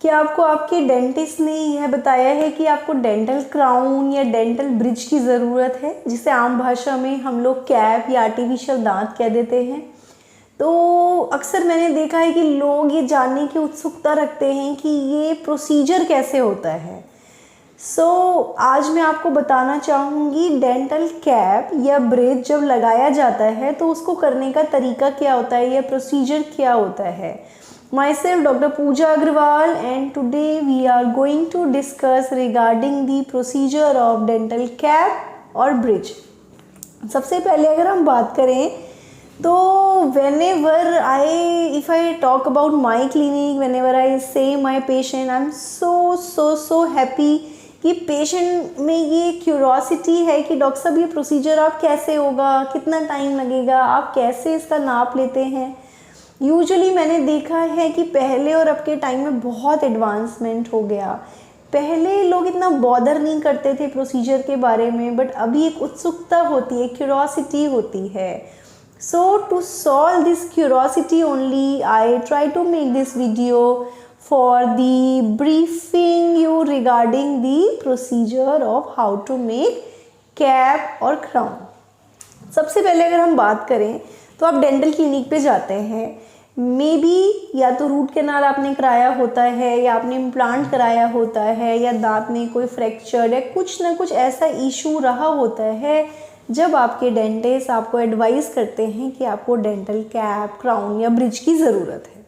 क्या आपको आपके डेंटिस्ट ने यह बताया है कि आपको डेंटल क्राउन या डेंटल ब्रिज की ज़रूरत है, जिसे आम भाषा में हम लोग कैप या आर्टिफिशियल दांत कह देते हैं? तो अक्सर मैंने देखा है कि लोग ये जानने की उत्सुकता रखते हैं कि ये प्रोसीजर कैसे होता है। आज मैं आपको बताना चाहूँगी डेंटल कैप या ब्रिज जब लगाया जाता है तो उसको करने का तरीका क्या होता है या प्रोसीजर क्या होता है। Myself Dr. Pooja Agrawal and today we are going to discuss regarding the procedure of dental cap और bridge। सबसे पहले अगर हम बात करें तो whenever if I talk about my clinic, whenever I say my patient, I'm so happy कि patient में ये क्यूरोसिटी है कि डॉक्टर साहब ये प्रोसीजर आप कैसे होगा, कितना टाइम लगेगा, आप कैसे इसका नाप लेते हैं। यूजुअली मैंने देखा है कि पहले और अब के टाइम में बहुत एडवांसमेंट हो गया। पहले लोग इतना बॉदर नहीं करते थे प्रोसीजर के बारे में, बट अभी एक उत्सुकता होती है, क्यूरोसिटी होती है। So to solve this curiosity only I try to make this video for the briefing you regarding the procedure of how to make cap और क्राउन। सबसे पहले अगर हम बात करें तो आप डेंटल क्लिनिक पे जाते हैं, मे बी या तो रूट कैनाल आपने कराया होता है या आपने इम्प्लांट कराया होता है या दांत में कोई फ्रैक्चर या कुछ ना कुछ ऐसा इशू रहा होता है जब आपके डेंटिस्ट आपको एडवाइस करते हैं कि आपको डेंटल कैप, क्राउन या ब्रिज की ज़रूरत है।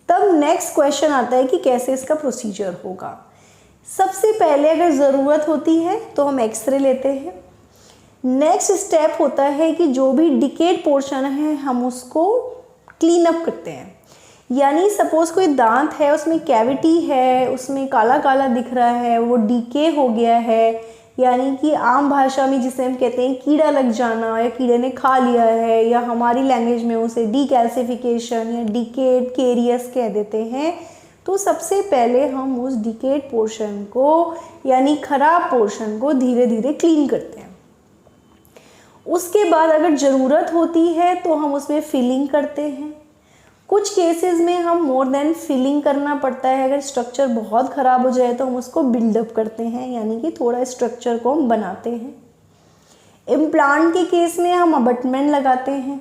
तब नेक्स्ट क्वेश्चन आता है कि कैसे इसका प्रोसीजर होगा। सबसे पहले अगर ज़रूरत होती है तो हम एक्सरे लेते हैं। नेक्स्ट स्टेप होता है कि जो भी डिकेड पोर्शन है हम उसको क्लीन अप करते हैं। यानी सपोज़ कोई दांत है, उसमें कैविटी है, उसमें काला काला दिख रहा है, वो डीके हो गया है, यानी कि आम भाषा में जिसे हम कहते हैं कीड़ा लग जाना या कीड़े ने खा लिया है, या हमारी लैंग्वेज में उसे डीकैल्सिफिकेशन या डिकेड केरियस कह देते हैं। तो सबसे पहले हम उस डिकेड पोर्शन को यानी ख़राब पोर्शन को धीरे धीरे क्लीन करते हैं। उसके बाद अगर ज़रूरत होती है तो हम उसमें फिलिंग करते हैं। कुछ केसेस में हम मोर देन फिलिंग करना पड़ता है। अगर स्ट्रक्चर बहुत ख़राब हो जाए तो हम उसको बिल्डअप करते हैं, यानी कि थोड़ा स्ट्रक्चर को हम बनाते हैं। इम्प्लांट के केस में हम अबटमेंट लगाते हैं।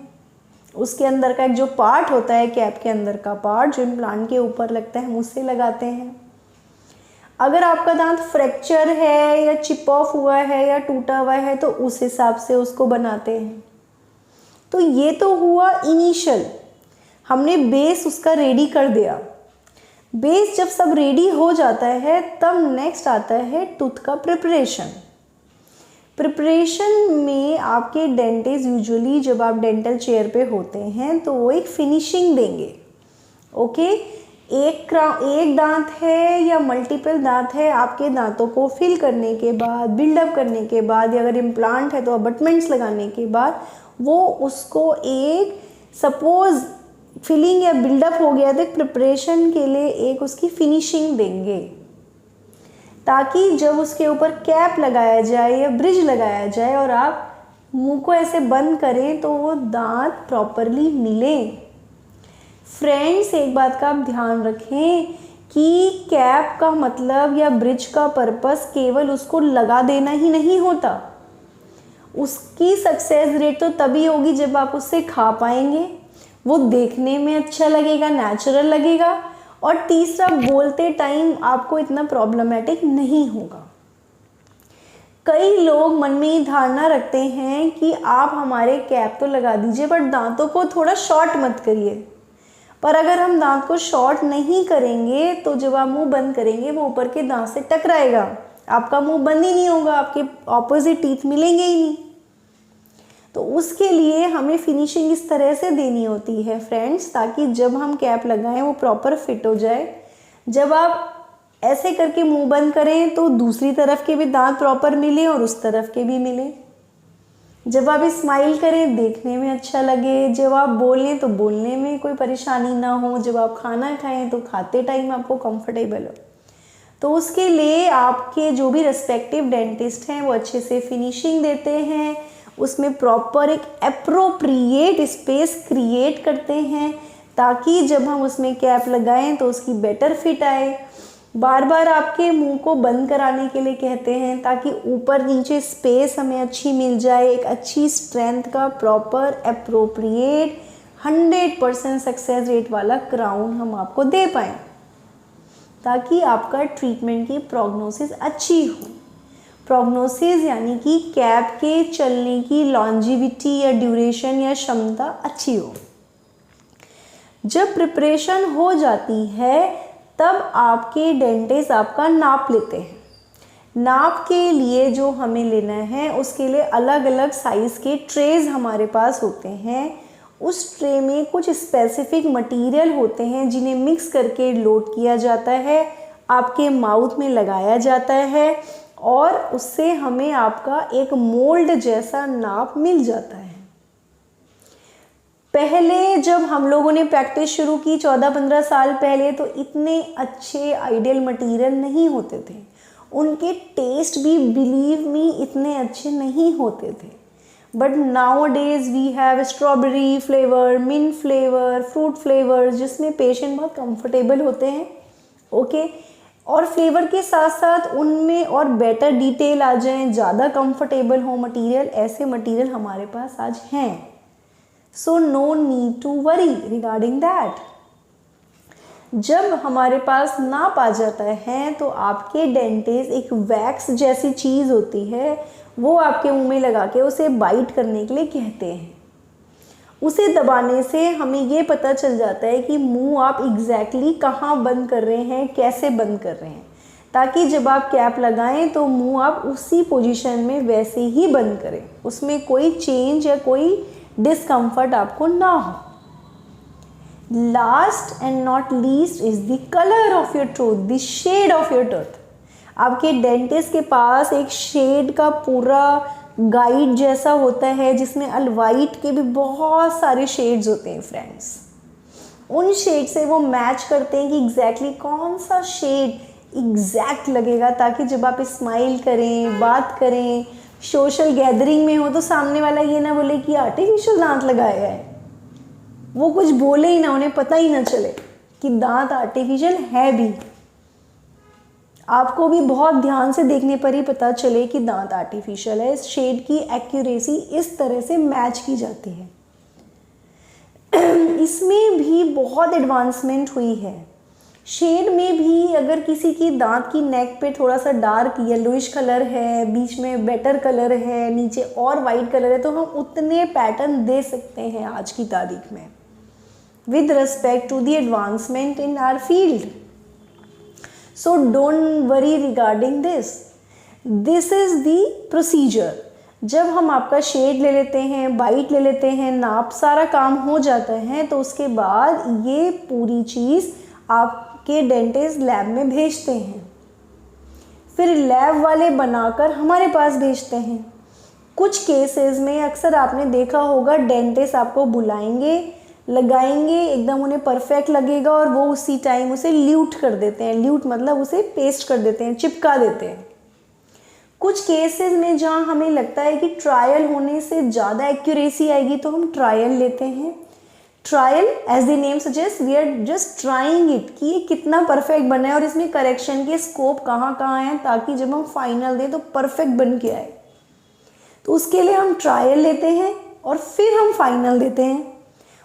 उसके अंदर का एक जो पार्ट होता है, कैप के अंदर का पार्ट जो इम्प्लांट के ऊपर लगता है, हम उससे लगाते हैं। अगर आपका दांत फ्रैक्चर है या चिप ऑफ हुआ है या टूटा हुआ है तो उस हिसाब से उसको बनाते हैं। तो ये तो हुआ इनिशियल, हमने बेस उसका रेडी कर दिया। बेस जब सब रेडी हो जाता है तब नेक्स्ट आता है टूथ का प्रिपरेशन। प्रिपरेशन में आपके डेंटिस्ट यूजुअली जब आप डेंटल चेयर पे होते हैं तो वो एक फिनिशिंग देंगे। ओके, एक दांत है या मल्टीपल दांत है, आपके दांतों को फिल करने के बाद, बिल्डअप करने के बाद, या अगर इम्प्लांट है तो अबटमेंट्स लगाने के बाद वो उसको एक सपोज फिलिंग या बिल्डअप हो गया तो प्रिपरेशन के लिए एक उसकी फिनिशिंग देंगे, ताकि जब उसके ऊपर कैप लगाया जाए या ब्रिज लगाया जाए और आप मुंह को ऐसे बंद करें तो वो दांत प्रॉपरली मिले। फ्रेंड्स, एक बात का आप ध्यान रखें कि कैप का मतलब या ब्रिज का पर्पस केवल उसको लगा देना ही नहीं होता। उसकी सक्सेस रेट तो तभी होगी जब आप उससे खा पाएंगे, वो देखने में अच्छा लगेगा, नेचुरल लगेगा, और तीसरा बोलते टाइम आपको इतना प्रॉब्लमेटिक नहीं होगा। कई लोग मन में ये धारणा रखते हैं कि आप हमारे कैप तो लगा दीजिए बट दांतों को थोड़ा शॉर्ट मत करिए। पर अगर हम दांत को शॉर्ट नहीं करेंगे तो जब आप मुंह बंद करेंगे वो ऊपर के दांत से टकराएगा, आपका मुंह बंद ही नहीं होगा, आपके ऑपोजिट टीथ मिलेंगे ही नहीं। तो उसके लिए हमें फिनिशिंग इस तरह से देनी होती है फ्रेंड्स, ताकि जब हम कैप लगाएं वो प्रॉपर फिट हो जाए। जब आप ऐसे करके मुंह बंद करें तो दूसरी तरफ के भी दांत प्रॉपर मिले और उस तरफ के भी मिले। जब आप स्माइल करें देखने में अच्छा लगे, जब आप बोलें तो बोलने में कोई परेशानी ना हो, जब आप खाना खाएं तो खाते टाइम आपको कंफर्टेबल हो। तो उसके लिए आपके जो भी रेस्पेक्टिव डेंटिस्ट हैं वो अच्छे से फिनिशिंग देते हैं, उसमें प्रॉपर एक एप्रोप्रिएट स्पेस क्रिएट करते हैं ताकि जब हम उसमें कैप लगाएं तो उसकी बेटर फिट आए। बार बार आपके मुंह को बंद कराने के लिए कहते हैं ताकि ऊपर नीचे स्पेस हमें अच्छी मिल जाए, एक अच्छी स्ट्रेंथ का प्रॉपर अप्रोप्रिएट 100% सक्सेस रेट वाला क्राउन हम आपको दे पाएँ, ताकि आपका ट्रीटमेंट की प्रोग्नोसिस अच्छी हो। प्रोग्नोसिस यानी कि कैप के चलने की लॉन्जिविटी या ड्यूरेशन या क्षमता अच्छी हो। जब प्रिपरेशन हो जाती है तब आपके डेंटिस्ट आपका नाप लेते हैं। नाप के लिए जो हमें लेना है उसके लिए अलग अलग साइज़ के ट्रेज हमारे पास होते हैं। उस ट्रे में कुछ स्पेसिफिक मटेरियल होते हैं जिन्हें मिक्स करके लोड किया जाता है, आपके माउथ में लगाया जाता है और उससे हमें आपका एक मोल्ड जैसा नाप मिल जाता है। पहले जब हम लोगों ने प्रैक्टिस शुरू की 14-15 साल पहले, तो इतने अच्छे आइडियल मटेरियल नहीं होते थे, उनके टेस्ट भी बिलीव मी इतने अच्छे नहीं होते थे। But nowadays we have strawberry flavour, mint flavour, fruit flavour, जिसमें पेशेंट बहुत कंफर्टेबल होते हैं। ओके और फ्लेवर के साथ साथ उनमें और बेटर डिटेल आ जाएं, ज़्यादा कंफर्टेबल हो मटेरियल, ऐसे मटेरियल हमारे पास आज हैं। So no need to worry regarding that. जब हमारे पास नाप आ जाता है तो आपके डेंटिस्ट एक वैक्स जैसी चीज़ होती है, वो आपके मुंह में लगा के उसे बाइट करने के लिए कहते हैं। उसे दबाने से हमें ये पता चल जाता है कि मुंह आप एग्जैक्टली कहाँ बंद कर रहे हैं, कैसे बंद कर रहे हैं, ताकि जब आप कैप लगाएं तो मुंह आप उसी पोजीशन में वैसे ही बंद करें, उसमें कोई चेंज या कोई डिस्कम्फर्ट आपको ना हो। Last and not least is the colour of your tooth, the shade of your tooth. आपके डेंटिस्ट के पास एक शेड का पूरा गाइड जैसा होता है, जिसमें अलवाइट के भी बहुत सारे शेड्स होते हैं फ्रेंड्स। उन शेड से वो मैच करते हैं कि एग्जैक्टली कौन सा शेड एग्जैक्ट लगेगा, ताकि जब आप स्माइल करें, बात करें, सोशल गैदरिंग में हो, तो सामने वाला ये ना बोले कि आर्टिफिशियल दांत लगाया है, वो कुछ बोले ही ना, उन्हें पता ही ना चले कि दांत आर्टिफिशियल है भी। आपको भी बहुत ध्यान से देखने पर ही पता चले कि दांत आर्टिफिशियल है। इस शेड की एक्यूरेसी इस तरह से मैच की जाती है। इसमें भी बहुत एडवांसमेंट हुई है। शेड में भी अगर किसी की दांत की नेक पे थोड़ा सा डार्क येलोइश कलर है, बीच में बेटर कलर है, नीचे और वाइट कलर है, तो हम उतने पैटर्न दे सकते हैं आज की तारीख में, with respect to the advancement in our field. So don't worry regarding this. This is the procedure. जब हम आपका शेड ले लेते हैं, बाइट ले लेते हैं, नाप, सारा काम हो जाता है, तो उसके बाद ये पूरी चीज़ आपके डेंटिस्ट लैब में भेजते हैं। फिर लैब वाले बनाकर हमारे पास भेजते हैं। कुछ केसेस में अक्सर आपने देखा होगा, डेंटिस्ट आपको बुलाएंगे, लगाएंगे, एकदम उन्हें परफेक्ट लगेगा और वो उसी टाइम उसे ल्यूट कर देते हैं। ल्यूट मतलब उसे पेस्ट कर देते हैं, चिपका देते हैं। कुछ केसेस में जहाँ हमें लगता है कि ट्रायल होने से ज़्यादा एक्यूरेसी आएगी, तो हम ट्रायल लेते हैं। Trial as the name suggest, we are just trying it कि ये कितना परफेक्ट बना है और इसमें करेक्शन के स्कोप कहाँ कहाँ हैं, ताकि जब हम फाइनल दें तो परफेक्ट बन के आए। तो उसके लिए हम ट्रायल लेते हैं और फिर हम फाइनल देते हैं।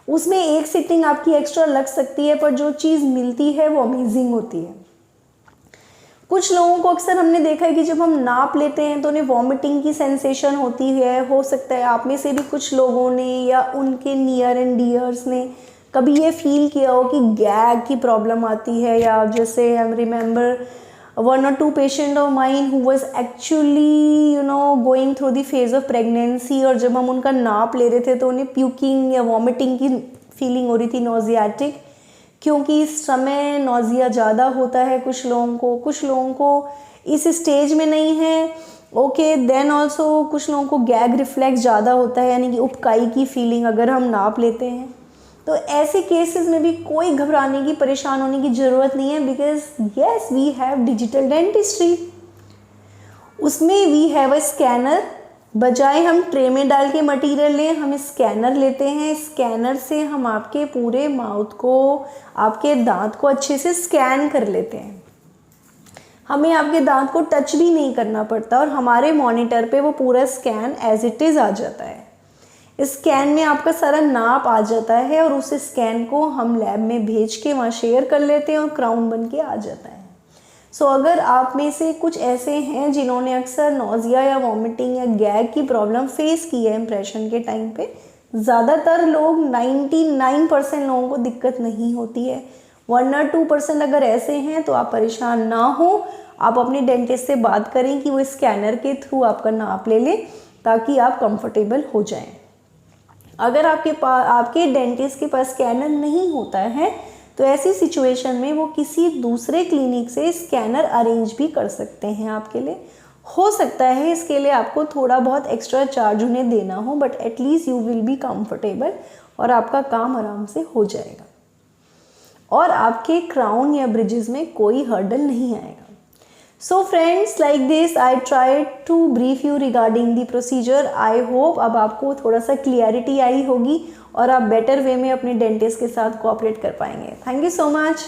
उसमें एक सिटिंग आपकी एक्स्ट्रा लग सकती है, पर जो चीज़ मिलती है वो अमेजिंग होती है। कुछ लोगों को अक्सर हमने देखा है कि जब हम नाप लेते हैं तो उन्हें वॉमिटिंग की सेंसेशन होती है। हो सकता है आप में से भी कुछ लोगों ने या उनके नियर एंड डियर्स ने कभी ये फील किया हो कि गैग की प्रॉब्लम आती है, या जैसे I remember 1 or 2 patient of mine who was actually going through the phase of pregnancy, और जब हम उनका नाप ले रहे थे तो उन्हें प्यूकिंग या वॉमिटिंग की फीलिंग हो रही थी, नोजियाटिक, क्योंकि इस समय नोजिया ज़्यादा होता है कुछ लोगों को इस स्टेज में नहीं है। ओके, देन ऑल्सो कुछ लोगों को गैग रिफ्लेक्स ज़्यादा होता है, यानी कि उपकाई की फीलिंग अगर हम नाप लेते हैं। तो ऐसे केसेस में भी कोई घबराने की, परेशान होने की ज़रूरत नहीं है, because yes we have digital dentistry. उसमें वी हैव अ स्कैनर बजाय हम ट्रे में डाल के मटेरियल लें, हम स्कैनर लेते हैं। स्कैनर से हम आपके पूरे माउथ को, आपके दांत को अच्छे से स्कैन कर लेते हैं। हमें आपके दांत को टच भी नहीं करना पड़ता और हमारे मॉनिटर पे वो पूरा स्कैन एज इट इज़ आ जाता है। स्कैन में आपका सारा नाप आ जाता है और उस स्कैन को हम लैब में भेज के वहाँ शेयर कर लेते हैं और क्राउन बन के आ जाता है। सो अगर आप में से कुछ ऐसे हैं जिन्होंने अक्सर नोज़िया या वॉमिटिंग या गैग की प्रॉब्लम फेस की है इम्प्रेशन के टाइम पे, ज़्यादातर लोग 99% लोगों को दिक्कत नहीं होती है। 1 और 2% अगर ऐसे हैं तो आप परेशान ना हो, आप अपने डेंटिस्ट से बात करें कि वो स्कैनर के थ्रू आपका नाप ले लें ताकि आप कंफर्टेबल हो जाएं। अगर आपके डेंटिस्ट के पास स्कैनर नहीं होता है तो ऐसी सिचुएशन में वो किसी दूसरे क्लिनिक से स्कैनर अरेंज भी कर सकते हैं आपके लिए। हो सकता है इसके लिए आपको थोड़ा बहुत एक्स्ट्रा चार्ज उन्हें देना हो, but at least you will be comfortable और आपका काम आराम से हो जाएगा और आपके क्राउन या ब्रिजेस में कोई हर्डल नहीं आएगा। So friends, like this I tried to brief you regarding the procedure. I hope अब आपको थोड़ा सा क्लियरिटी आई होगी और आप बेटर वे में अपने डेंटिस्ट के साथ कोऑपरेट कर पाएंगे। Thank you so much.